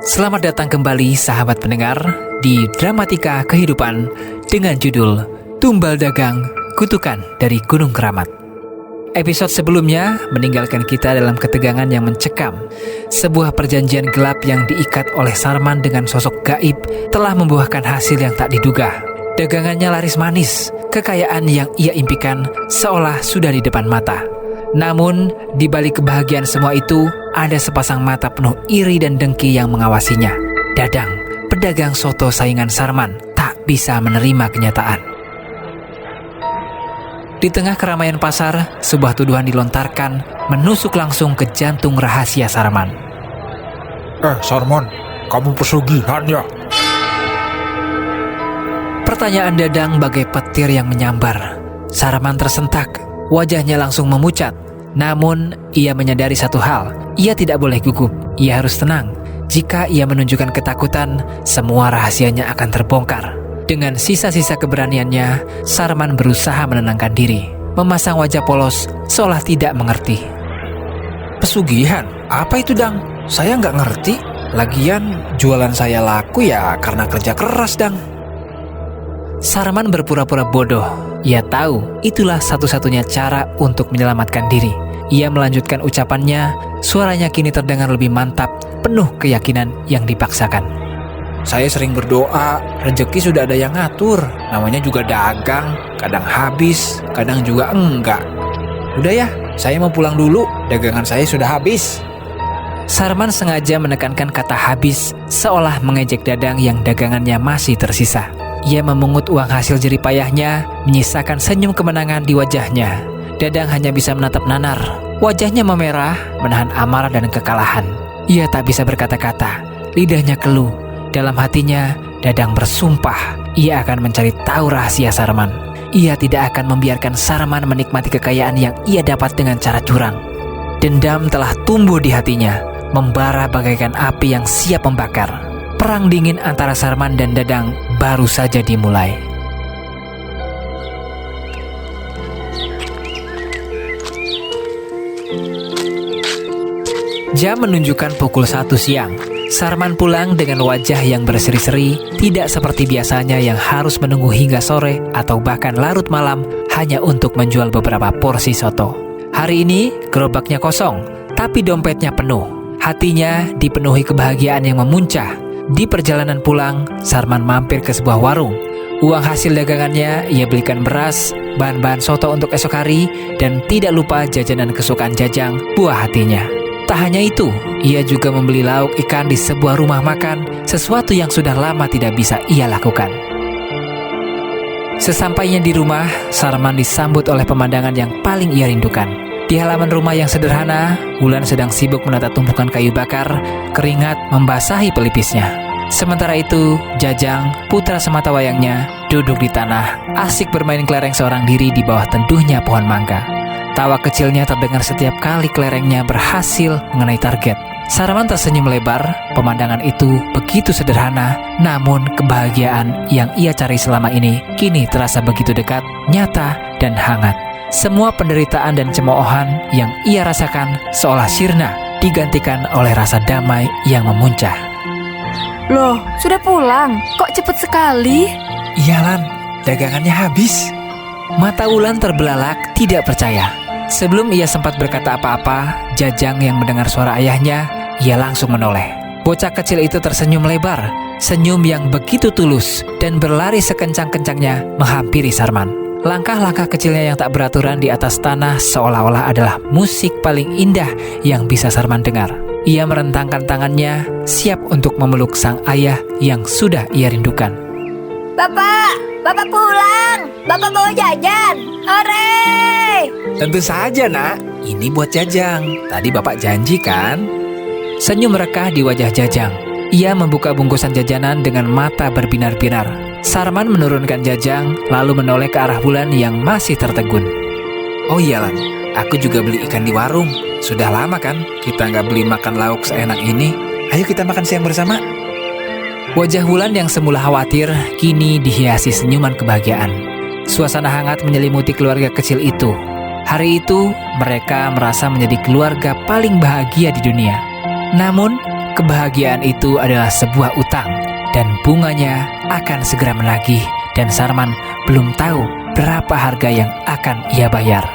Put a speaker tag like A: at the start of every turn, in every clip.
A: Selamat datang kembali sahabat pendengar di Dramatika Kehidupan dengan judul Tumbal Dagang Kutukan dari Gunung Keramat. Episode sebelumnya meninggalkan kita dalam ketegangan yang mencekam. Sebuah perjanjian gelap yang diikat oleh Sarman dengan sosok gaib telah membuahkan hasil yang tak diduga. Dagangannya laris manis, kekayaan yang ia impikan seolah sudah di depan mata. Namun, di balik kebahagiaan semua itu, ada sepasang mata penuh iri dan dengki yang mengawasinya. Dadang, pedagang soto saingan Sarman, tak bisa menerima kenyataan. Di tengah keramaian pasar, sebuah tuduhan dilontarkan, menusuk langsung ke jantung rahasia Sarman.
B: Sarman, kamu pesugihan ya?
A: Pertanyaan Dadang bagai petir yang menyambar. Sarman tersentak, wajahnya langsung memucat. Namun, ia menyadari satu hal, ia tidak boleh gugup, ia harus tenang. Jika ia menunjukkan ketakutan, semua rahasianya akan terbongkar. Dengan sisa-sisa keberaniannya, Sarman berusaha menenangkan diri, memasang wajah polos seolah tidak mengerti.
B: Pesugihan? Apa itu, Dang? Saya nggak ngerti. Lagian, jualan saya laku ya karena kerja keras, Dang.
A: Sarman berpura-pura bodoh. Ia tahu itulah satu-satunya cara untuk menyelamatkan diri. Ia melanjutkan ucapannya, suaranya kini terdengar lebih mantap, penuh keyakinan yang dipaksakan.
B: Saya sering berdoa, rezeki sudah ada yang ngatur. Namanya juga dagang, kadang habis, kadang juga enggak. Udah ya, saya mau pulang dulu, dagangan saya sudah habis.
A: Sarman sengaja menekankan kata habis, seolah mengejek Dadang yang dagangannya masih tersisa. Ia memungut uang hasil jeripayahnya, menyisakan senyum kemenangan di wajahnya. Dadang hanya bisa menatap nanar. Wajahnya memerah, menahan amarah dan kekalahan. Ia tak bisa berkata-kata, lidahnya keluh. Dalam hatinya, Dadang bersumpah, ia akan mencari tahu rahasia Sarman. Ia tidak akan membiarkan Sarman menikmati kekayaan yang ia dapat dengan cara curang. Dendam telah tumbuh di hatinya, membara bagaikan api yang siap membakar. Perang dingin antara Sarman dan Dadang baru saja dimulai. Jam menunjukkan pukul 1 siang. Sarman pulang dengan wajah yang berseri-seri, tidak seperti biasanya yang harus menunggu hingga sore atau bahkan larut malam hanya untuk menjual beberapa porsi soto. Hari ini gerobaknya kosong, tapi dompetnya penuh. Hatinya dipenuhi kebahagiaan yang memuncah. Di perjalanan pulang, Sarman mampir ke sebuah warung. Uang hasil dagangannya ia belikan beras, bahan-bahan soto untuk esok hari, dan tidak lupa jajanan kesukaan Jajang, buah hatinya. Tak hanya itu, ia juga membeli lauk ikan di sebuah rumah makan, sesuatu yang sudah lama tidak bisa ia lakukan. Sesampainya di rumah, Sarman disambut oleh pemandangan yang paling ia rindukan. Di halaman rumah yang sederhana, Wulan sedang sibuk menata tumpukan kayu bakar, keringat membasahi pelipisnya. Sementara itu, Jajang, putra sematawayangnya, duduk di tanah, asik bermain kelereng seorang diri di bawah teduhnya pohon mangga. Tawa kecilnya terdengar setiap kali kelerengnya berhasil mengenai target. Sarman tersenyum lebar, pemandangan itu begitu sederhana, namun kebahagiaan yang ia cari selama ini kini terasa begitu dekat, nyata, dan hangat. Semua penderitaan dan cemoohan yang ia rasakan seolah sirna, digantikan oleh rasa damai yang memuncah.
C: Loh, sudah pulang? Kok cepet sekali?
A: Iya Lan, dagangannya habis. Mata Wulan terbelalak tidak percaya. Sebelum ia sempat berkata apa-apa, Jajang yang mendengar suara ayahnya, ia langsung menoleh. Bocah kecil itu tersenyum lebar, senyum yang begitu tulus, dan berlari sekencang-kencangnya menghampiri Sarman. Langkah-langkah kecilnya yang tak beraturan di atas tanah seolah-olah adalah musik paling indah yang bisa Sarman dengar. Ia merentangkan tangannya, siap untuk memeluk sang ayah yang sudah ia rindukan.
C: Bapak pulang! Bapak bawa jajan! Hore!
A: Tentu saja nak, ini buat Jajang. Tadi bapak janji kan? Senyum rekah di wajah Jajang. Ia membuka bungkusan jajanan dengan mata berbinar-binar. Sarman menurunkan Jajang, lalu menoleh ke arah Wulan yang masih tertegun. Oh iya Lan, aku juga beli ikan di warung. Sudah lama kan kita nggak beli makan lauk seenak ini. Ayo kita makan siang bersama. Wajah Wulan yang semula khawatir, kini dihiasi senyuman kebahagiaan. Suasana hangat menyelimuti keluarga kecil itu. Hari itu, mereka merasa menjadi keluarga paling bahagia di dunia. Namun, Kebahagiaan itu adalah sebuah utang dan bunganya akan segera menagih dan Sarman belum tahu berapa harga yang akan ia bayar.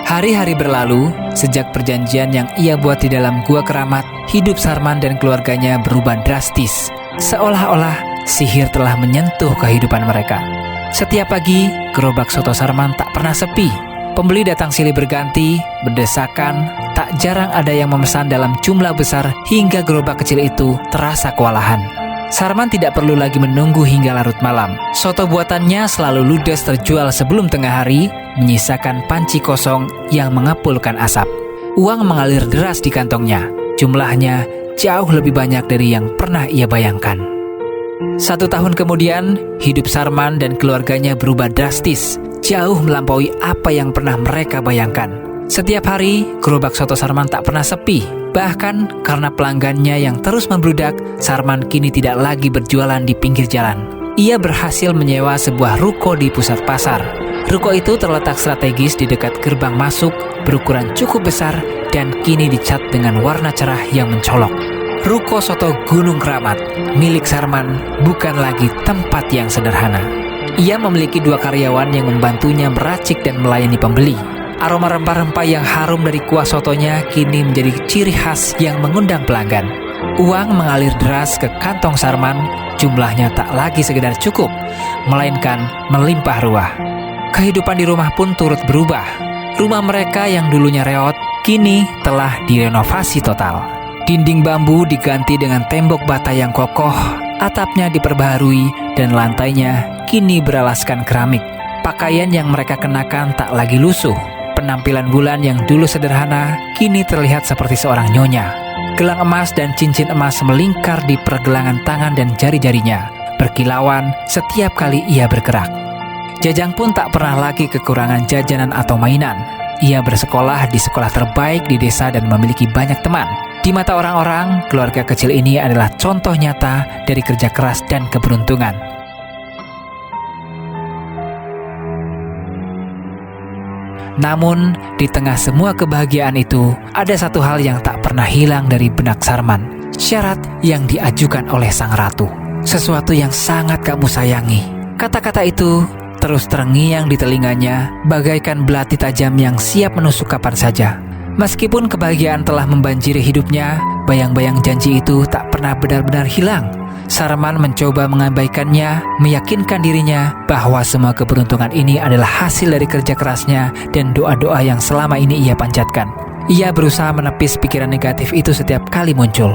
A: Hari-hari berlalu, sejak perjanjian yang ia buat di dalam gua keramat, hidup Sarman dan keluarganya berubah drastis. Seolah-olah sihir telah menyentuh kehidupan mereka. Setiap pagi, gerobak soto Sarman tak pernah sepi. Pembeli datang silih berganti, berdesakan, tak jarang ada yang memesan dalam jumlah besar hingga gerobak kecil itu terasa kewalahan. Sarman tidak perlu lagi menunggu hingga larut malam. Soto buatannya selalu ludes terjual sebelum tengah hari, menyisakan panci kosong yang mengepulkan asap. Uang mengalir deras di kantongnya. Jumlahnya jauh lebih banyak dari yang pernah ia bayangkan. 1 tahun kemudian, hidup Sarman dan keluarganya berubah drastis, jauh melampaui apa yang pernah mereka bayangkan. Setiap hari, gerobak soto Sarman tak pernah sepi. Bahkan karena pelanggannya yang terus membludak, Sarman kini tidak lagi berjualan di pinggir jalan. Ia berhasil menyewa sebuah ruko di pusat pasar. Ruko itu terletak strategis di dekat gerbang masuk, berukuran cukup besar, dan kini dicat dengan warna cerah yang mencolok. Ruko Soto Gunung Keramat, milik Sarman, bukan lagi tempat yang sederhana. Ia memiliki 2 karyawan yang membantunya meracik dan melayani pembeli. Aroma rempah-rempah yang harum dari kuah sotonya kini menjadi ciri khas yang mengundang pelanggan. Uang mengalir deras ke kantong Sarman, jumlahnya tak lagi sekedar cukup, melainkan melimpah ruah. Kehidupan di rumah pun turut berubah. Rumah mereka yang dulunya reot, kini telah direnovasi total. Dinding bambu diganti dengan tembok bata yang kokoh, atapnya diperbaharui, dan lantainya kini beralaskan keramik. Pakaian yang mereka kenakan tak lagi lusuh. Penampilan Bulan yang dulu sederhana kini terlihat seperti seorang nyonya. Gelang emas dan cincin emas melingkar di pergelangan tangan dan jari-jarinya, berkilauan setiap kali ia bergerak. Jajang pun tak pernah lagi kekurangan jajanan atau mainan. Ia bersekolah di sekolah terbaik di desa dan memiliki banyak teman. Di mata orang-orang, keluarga kecil ini adalah contoh nyata dari kerja keras dan keberuntungan. Namun, di tengah semua kebahagiaan itu, ada satu hal yang tak pernah hilang dari benak Sarman. Syarat yang diajukan oleh sang ratu. Sesuatu yang sangat kamu sayangi. Kata-kata itu terus terngiang di telinganya, bagaikan belati tajam yang siap menusuk kapan saja. Meskipun kebahagiaan telah membanjiri hidupnya, bayang-bayang janji itu tak pernah benar-benar hilang. Sarman mencoba mengabaikannya, meyakinkan dirinya bahwa semua keberuntungan ini adalah hasil dari kerja kerasnya dan doa-doa yang selama ini ia panjatkan. Ia berusaha menepis pikiran negatif itu setiap kali muncul.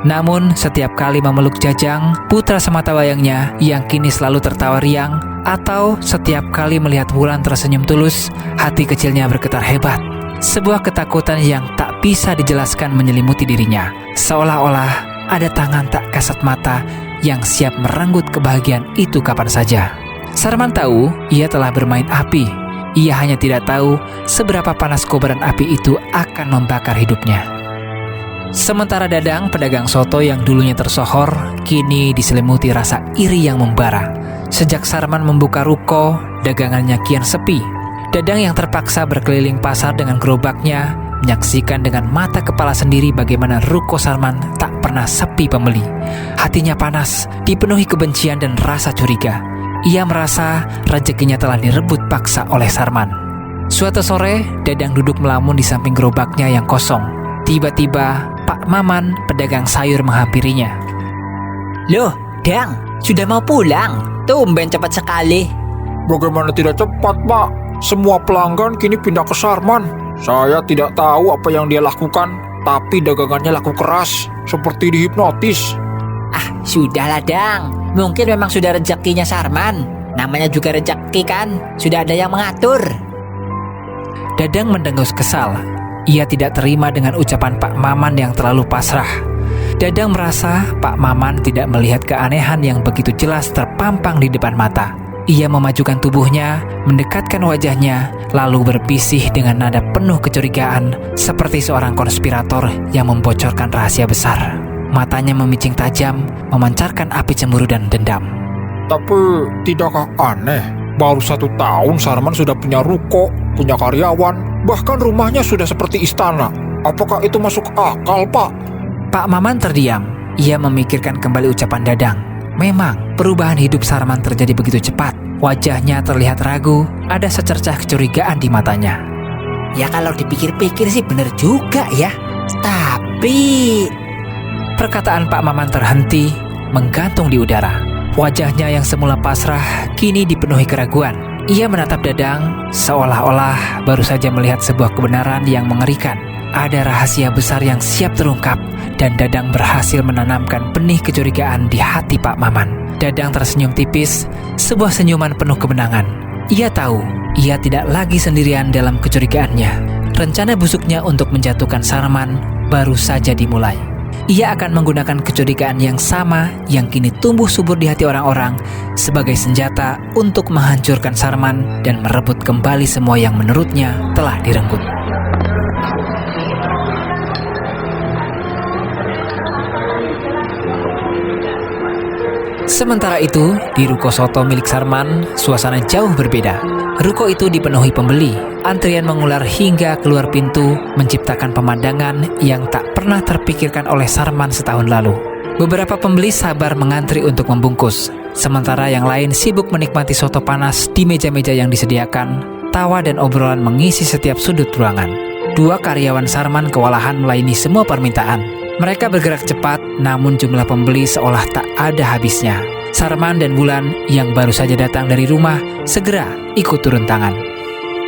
A: Namun, setiap kali memeluk Jajang, putra sematawayangnya yang kini selalu tertawa riang, atau setiap kali melihat Wulan tersenyum tulus, hati kecilnya bergetar hebat. Sebuah ketakutan yang tak bisa dijelaskan menyelimuti dirinya, seolah-olah ada tangan tak kasat mata yang siap merenggut kebahagiaan itu kapan saja. Sarman tahu ia telah bermain api. Ia hanya tidak tahu seberapa panas kobaran api itu akan membakar hidupnya. Sementara Dadang, pedagang soto yang dulunya tersohor, kini diselimuti rasa iri yang membara. Sejak Sarman membuka ruko, dagangannya kian sepi. Dadang yang terpaksa berkeliling pasar dengan gerobaknya, menyaksikan dengan mata kepala sendiri bagaimana ruko Sarman tak pernah sepi pembeli. Hatinya panas, dipenuhi kebencian dan rasa curiga. Ia merasa rezekinya telah direbut paksa oleh Sarman. Suatu sore, Dadang duduk melamun di samping gerobaknya yang kosong. Tiba-tiba, Pak Maman, pedagang sayur menghampirinya.
D: Loh, Dang, sudah mau pulang? Tumben cepat sekali.
B: Bagaimana tidak cepat, Pak? Semua pelanggan kini pindah ke Sarman. Saya tidak tahu apa yang dia lakukan, tapi dagangannya laku keras, seperti dihipnotis.
D: Ah, sudahlah Dang. Mungkin memang sudah rezekinya Sarman. Namanya juga rezeki kan, sudah ada yang mengatur.
A: Dadang mendengus kesal. Ia tidak terima dengan ucapan Pak Maman yang terlalu pasrah. Dadang merasa Pak Maman tidak melihat keanehan yang begitu jelas terpampang di depan mata. Ia memajukan tubuhnya, mendekatkan wajahnya, lalu berbisih dengan nada penuh kecurigaan, seperti seorang konspirator yang membocorkan rahasia besar. Matanya memicing tajam, memancarkan api cemburu dan dendam.
B: Tapi tidakkah aneh? Baru 1 tahun Sarman sudah punya ruko, punya karyawan, bahkan rumahnya sudah seperti istana. Apakah itu masuk akal, Pak?
A: Pak Maman terdiam. Ia memikirkan kembali ucapan Dadang. Memang, perubahan hidup Sarman terjadi begitu cepat. Wajahnya terlihat ragu, ada secercah kecurigaan di matanya.
D: Ya kalau dipikir-pikir sih bener juga ya. Tapi...
A: Perkataan Pak Maman terhenti, menggantung di udara. Wajahnya yang semula pasrah, kini dipenuhi keraguan. Ia menatap Dadang, seolah-olah baru saja melihat sebuah kebenaran yang mengerikan. Ada rahasia besar yang siap terungkap, dan Dadang berhasil menanamkan benih kecurigaan di hati Pak Maman. Dadang tersenyum tipis, sebuah senyuman penuh kemenangan. Ia tahu, ia tidak lagi sendirian dalam kecurigaannya. Rencana busuknya untuk menjatuhkan Sarman baru saja dimulai. Ia akan menggunakan kecurigaan yang sama yang kini tumbuh subur di hati orang-orang sebagai senjata untuk menghancurkan Sarman dan merebut kembali semua yang menurutnya telah direnggut. Sementara itu, di ruko soto milik Sarman, suasana jauh berbeda. Ruko itu dipenuhi pembeli. Antrian mengular hingga keluar pintu, menciptakan pemandangan yang tak pernah terpikirkan oleh Sarman setahun lalu. Beberapa pembeli sabar mengantri untuk membungkus, sementara yang lain sibuk menikmati soto panas di meja-meja yang disediakan. Tawa dan obrolan mengisi setiap sudut ruangan. Dua karyawan Sarman kewalahan melayani semua permintaan. Mereka bergerak cepat, namun jumlah pembeli seolah tak ada habisnya. Sarman dan Wulan yang baru saja datang dari rumah segera ikut turun tangan.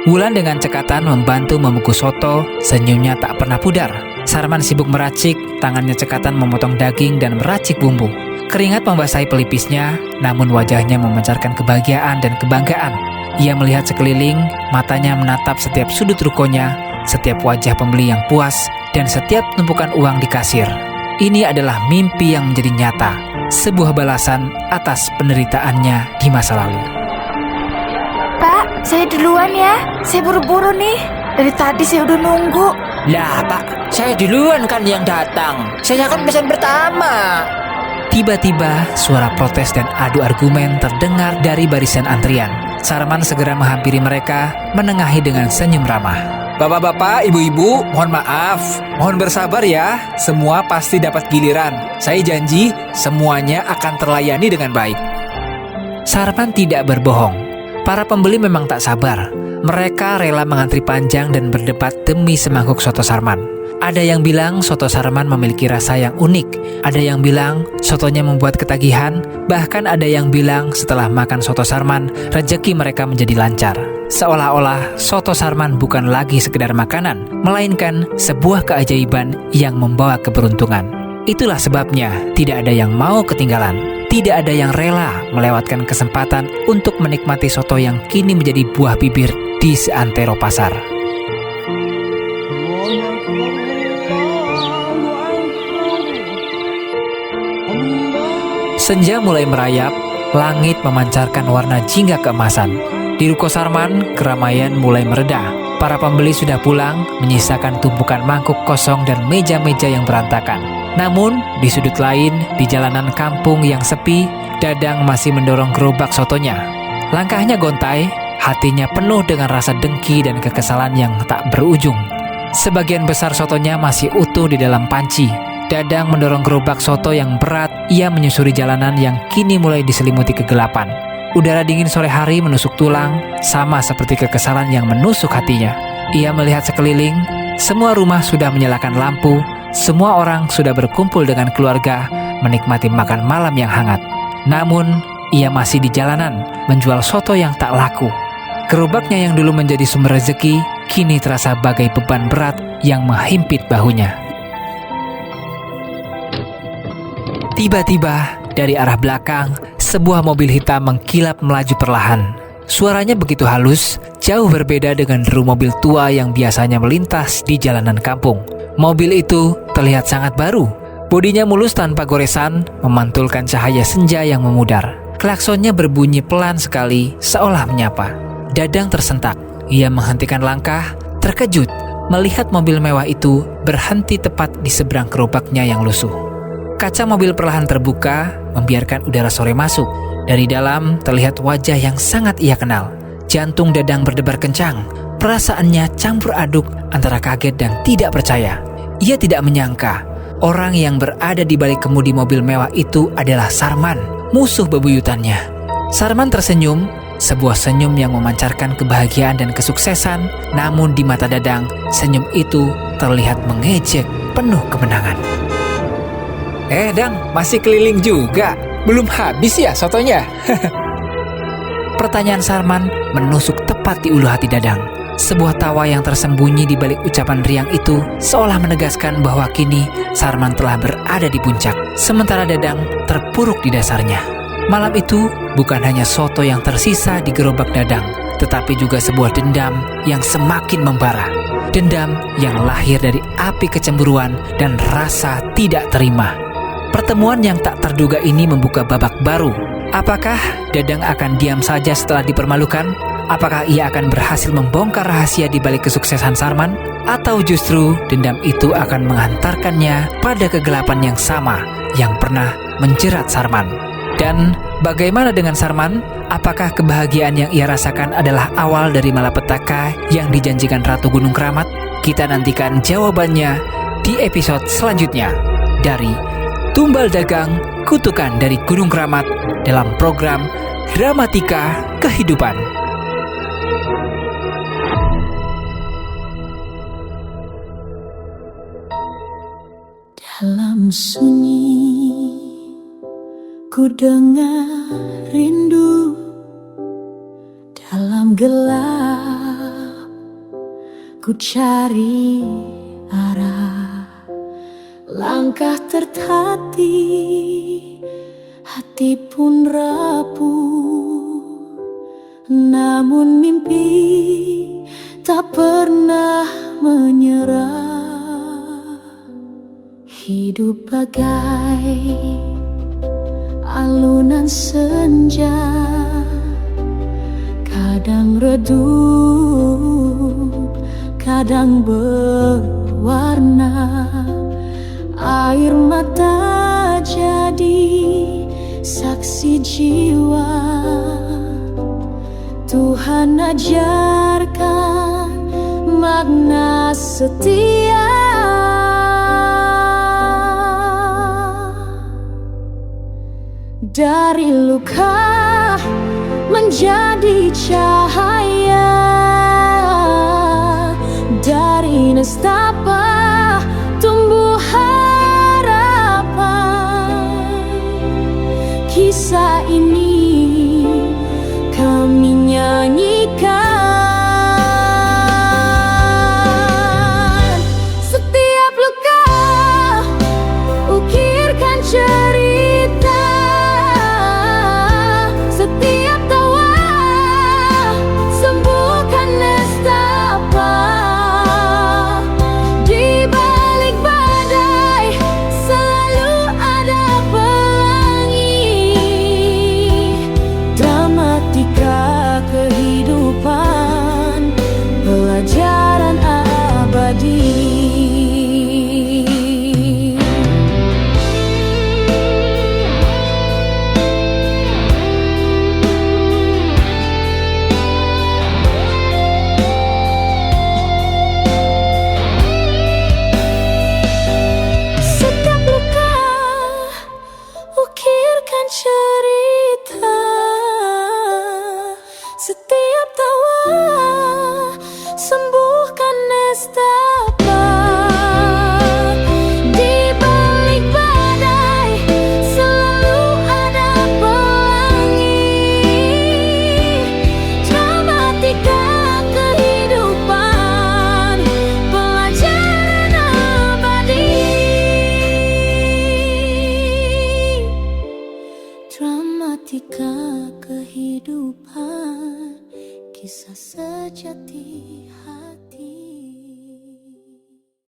A: Wulan dengan cekatan membantu membungkus soto, senyumnya tak pernah pudar. Sarman sibuk meracik, tangannya cekatan memotong daging dan meracik bumbu. Keringat membasahi pelipisnya, namun wajahnya memancarkan kebahagiaan dan kebanggaan. Ia melihat sekeliling, matanya menatap setiap sudut rukonya, setiap wajah pembeli yang puas, dan setiap tumpukan uang di kasir. Ini adalah mimpi yang menjadi nyata, sebuah balasan atas penderitaannya di masa lalu.
C: Pak, saya duluan ya. Saya buru-buru nih. Dari tadi saya udah nunggu.
D: Lah Pak, saya duluan kan yang datang. Saya kan pesan pertama.
A: Tiba-tiba, suara protes dan adu argumen terdengar dari barisan antrian. Sarman segera menghampiri mereka, menengahi dengan senyum ramah.
B: Bapak-bapak, ibu-ibu, mohon maaf. Mohon bersabar ya, semua pasti dapat giliran. Saya janji, semuanya akan terlayani dengan baik.
A: Sarman tidak berbohong. Para pembeli memang tak sabar. Mereka rela mengantri panjang dan berdebat demi semangkuk soto Sarman. Ada yang bilang soto Sarman memiliki rasa yang unik. Ada yang bilang sotonya membuat ketagihan. Bahkan ada yang bilang setelah makan soto Sarman, rezeki mereka menjadi lancar. Seolah-olah soto Sarman bukan lagi sekedar makanan, melainkan sebuah keajaiban yang membawa keberuntungan. Itulah sebabnya tidak ada yang mau ketinggalan. Tidak ada yang rela melewatkan kesempatan untuk menikmati soto yang kini menjadi buah bibir di seantero pasar. Senja mulai merayap, langit memancarkan warna jingga keemasan. Di ruko Sarman, keramaian mulai mereda. Para pembeli sudah pulang, menyisakan tumpukan mangkuk kosong dan meja-meja yang berantakan. Namun, di sudut lain, di jalanan kampung yang sepi, Dadang masih mendorong gerobak sotonya. Langkahnya gontai, hatinya penuh dengan rasa dengki dan kekesalan yang tak berujung. Sebagian besar sotonya masih utuh di dalam panci. Dadang mendorong gerobak soto yang berat, ia menyusuri jalanan yang kini mulai diselimuti kegelapan. Udara dingin sore hari menusuk tulang, sama seperti kekesalan yang menusuk hatinya. Ia melihat sekeliling, semua rumah sudah menyalakan lampu, semua orang sudah berkumpul dengan keluarga, menikmati makan malam yang hangat. Namun, ia masih di jalanan, menjual soto yang tak laku. Gerobaknya yang dulu menjadi sumber rezeki, kini terasa bagai beban berat yang menghimpit bahunya. Tiba-tiba, dari arah belakang, sebuah mobil hitam mengkilap melaju perlahan. Suaranya begitu halus, jauh berbeda dengan deru mobil tua yang biasanya melintas di jalanan kampung. Mobil itu terlihat sangat baru. Bodinya mulus tanpa goresan, memantulkan cahaya senja yang memudar. Klaksonnya berbunyi pelan sekali, seolah menyapa. Dadang tersentak. Ia menghentikan langkah, terkejut melihat mobil mewah itu berhenti tepat di seberang gerobaknya yang lusuh. Kaca mobil perlahan terbuka, membiarkan udara sore masuk. Dari dalam terlihat wajah yang sangat ia kenal. Jantung Dadang berdebar kencang. Perasaannya campur aduk antara kaget dan tidak percaya. Ia tidak menyangka orang yang berada di balik kemudi mobil mewah itu adalah Sarman, musuh bebuyutannya. Sarman tersenyum, sebuah senyum yang memancarkan kebahagiaan dan kesuksesan, namun di mata Dadang, senyum itu terlihat mengejek, penuh kemenangan.
B: Dang, masih keliling juga? Belum habis ya sotonya?
A: Pertanyaan Sarman menusuk tepat di ulu hati Dadang. Sebuah tawa yang tersembunyi di balik ucapan riang itu seolah menegaskan bahwa kini Sarman telah berada di puncak, sementara Dadang terpuruk di dasarnya. Malam itu bukan hanya soto yang tersisa di gerobak Dadang, tetapi juga sebuah dendam yang semakin membara. Dendam yang lahir dari api kecemburuan dan rasa tidak terima. Pertemuan yang tak terduga ini membuka babak baru. Apakah Dadang akan diam saja setelah dipermalukan? Apakah ia akan berhasil membongkar rahasia di balik kesuksesan Sarman? Atau justru dendam itu akan menghantarkannya pada kegelapan yang sama yang pernah menjerat Sarman? Dan bagaimana dengan Sarman? Apakah kebahagiaan yang ia rasakan adalah awal dari malapetaka yang dijanjikan Ratu Gunung Keramat? Kita nantikan jawabannya di episode selanjutnya dari Tumbal Dagang Kutukan dari Gunung Keramat dalam program Dramatika Kehidupan.
E: Dalam sunyi ku dengar rindu, dalam gelap ku cari arah. Langkah tertatih, hati pun rapuh, namun mimpi tak pernah menyerah. Hidup bagai alunan senja, kadang redup, kadang berwarna. Air mata jadi saksi jiwa, Tuhan ajarkan makna setia. Dari luka menjadi cahaya, dari nestapa tumbuh harapan. Kisah ini kami nyanyikan. Setiap luka ukirkan cerita, setiap tawa sembuhkan nestapa. Di balik badai selalu ada pelangi. Dramatika kehidupan, pelajaran abadi. Setiap luka ukirkan cerita, setiap tawa sembuhkan nestapa. Di balik badai selalu ada pelangi. Dramatika kehidupan, pelajaran abadi. Dramatika kehidupan, kisah sejati.